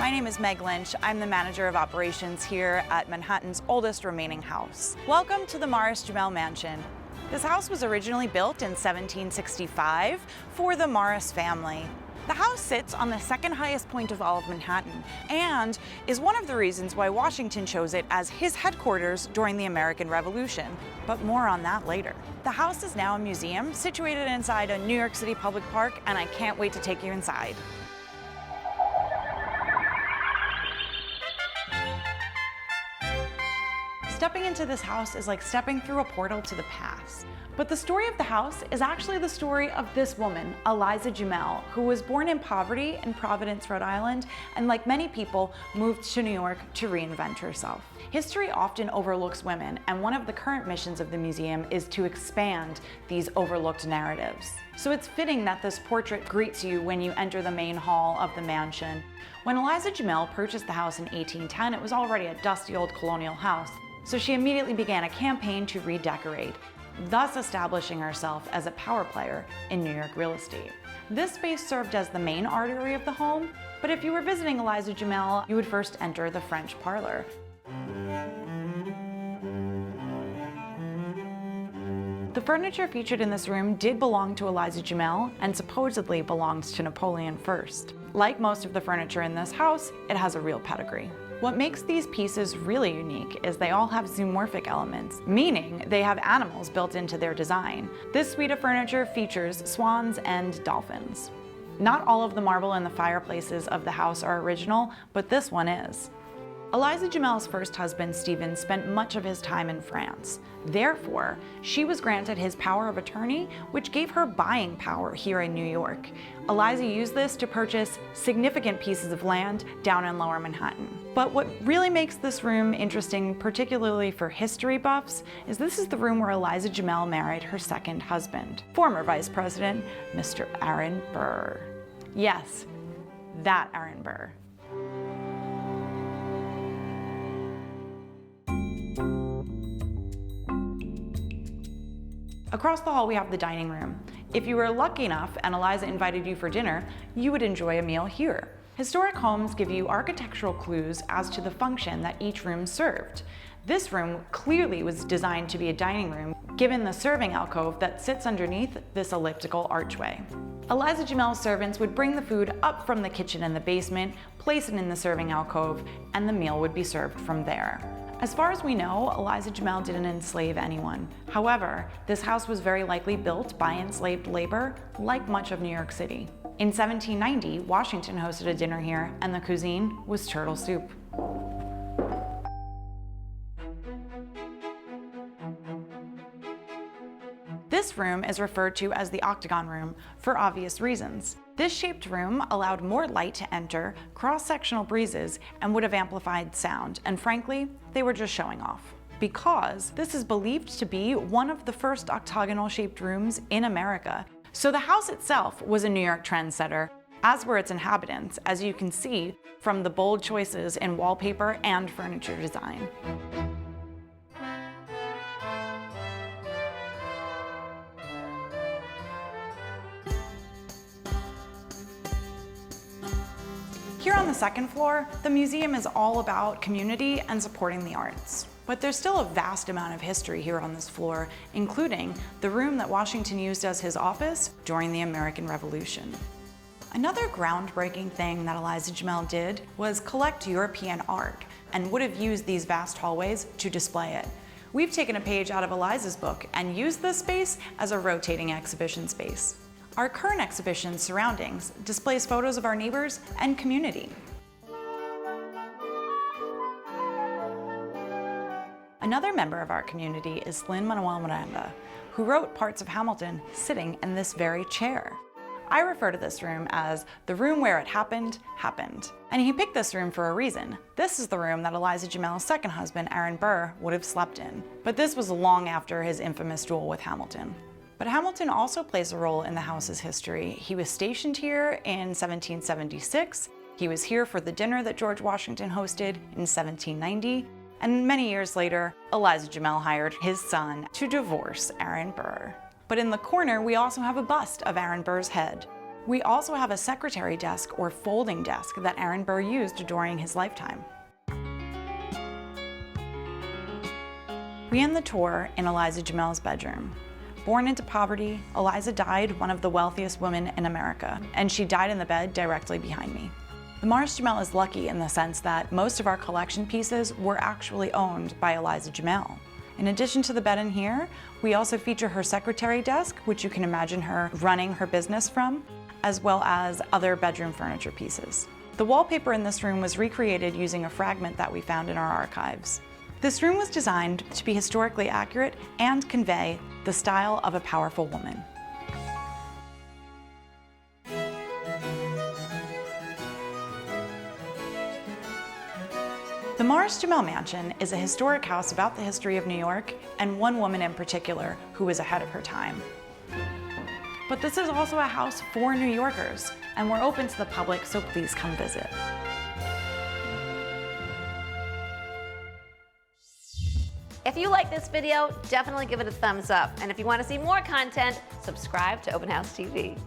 My name is Meg Lynch. I'm the manager of operations here at Manhattan's oldest remaining house. Welcome to the Morris Jumel Mansion. This house was originally built in 1765 for the Morris family. The house sits on the second highest point of all of Manhattan and is one of the reasons why Washington chose it as his headquarters during the American Revolution. But more on that later. The house is now a museum situated inside a New York City public park, and I can't wait to take you inside. Stepping into this house is like stepping through a portal to the past. But the story of the house is actually the story of this woman, Eliza Jumel, who was born in poverty in Providence, Rhode Island, and like many people, moved to New York to reinvent herself. History often overlooks women, and one of the current missions of the museum is to expand these overlooked narratives. So it's fitting that this portrait greets you when you enter the main hall of the mansion. When Eliza Jumel purchased the house in 1810, it was already a dusty old colonial house. So she immediately began a campaign to redecorate, thus establishing herself as a power player in New York real estate. This space served as the main artery of the home, but if you were visiting Eliza Jumel, you would first enter the French parlor. The furniture featured in this room did belong to Eliza Jumel and supposedly belonged to Napoleon I. Like most of the furniture in this house, it has a real pedigree. What makes these pieces really unique is they all have zoomorphic elements, meaning they have animals built into their design. This suite of furniture features swans and dolphins. Not all of the marble in the fireplaces of the house are original, but this one is. Eliza Jumel's first husband, Stephen, spent much of his time in France. Therefore, she was granted his power of attorney, which gave her buying power here in New York. Eliza used this to purchase significant pieces of land down in Lower Manhattan. But what really makes this room interesting, particularly for history buffs, is this is the room where Eliza Jumel married her second husband, former Vice President, Mr. Aaron Burr. Yes, that Aaron Burr. Across the hall, we have the dining room. If you were lucky enough and Eliza invited you for dinner, you would enjoy a meal here. Historic homes give you architectural clues as to the function that each room served. This room clearly was designed to be a dining room, given the serving alcove that sits underneath this elliptical archway. Eliza Jumel's servants would bring the food up from the kitchen in the basement, place it in the serving alcove, and the meal would be served from there. As far as we know, Eliza Jumel didn't enslave anyone. However, this house was very likely built by enslaved labor, like much of New York City. In 1790, Washington hosted a dinner here, and the cuisine was turtle soup. This room is referred to as the Octagon Room for obvious reasons. This shaped room allowed more light to enter, cross-sectional breezes, and would have amplified sound, and frankly, they were just showing off. Because this is believed to be one of the first octagonal-shaped rooms in America. So the house itself was a New York trendsetter, as were its inhabitants, as you can see from the bold choices in wallpaper and furniture design. Here on the second floor, the museum is all about community and supporting the arts. But there's still a vast amount of history here on this floor, including the room that Washington used as his office during the American Revolution. Another groundbreaking thing that Eliza Jumel did was collect European art and would have used these vast hallways to display it. We've taken a page out of Eliza's book and used this space as a rotating exhibition space. Our current exhibition, Surroundings, displays photos of our neighbors and community. Another member of our community is Lin Manual Miranda, who wrote parts of Hamilton sitting in this very chair. I refer to this room as the room where it happened, happened. And he picked this room for a reason. This is the room that Eliza Jumel's second husband, Aaron Burr, would have slept in. But this was long after his infamous duel with Hamilton. But Hamilton also plays a role in the house's history. He was stationed here in 1776. He was here for the dinner that George Washington hosted in 1790. And many years later, Eliza Jumel hired his son to divorce Aaron Burr. But in the corner, we also have a bust of Aaron Burr's head. We also have a secretary desk or folding desk that Aaron Burr used during his lifetime. We end the tour in Eliza Jumel's bedroom. Born into poverty, Eliza died one of the wealthiest women in America, and she died in the bed directly behind me. The Morris Jumel is lucky in the sense that most of our collection pieces were actually owned by Eliza Jumel. In addition to the bed in here, we also feature her secretary desk, which you can imagine her running her business from, as well as other bedroom furniture pieces. The wallpaper in this room was recreated using a fragment that we found in our archives. This room was designed to be historically accurate and convey the style of a powerful woman. The Morris Jumel Mansion is a historic house about the history of New York and one woman in particular who was ahead of her time. But this is also a house for New Yorkers, and we're open to the public, so please come visit. If you like this video, definitely give it a thumbs up. And if you want to see more content, subscribe to Open House TV.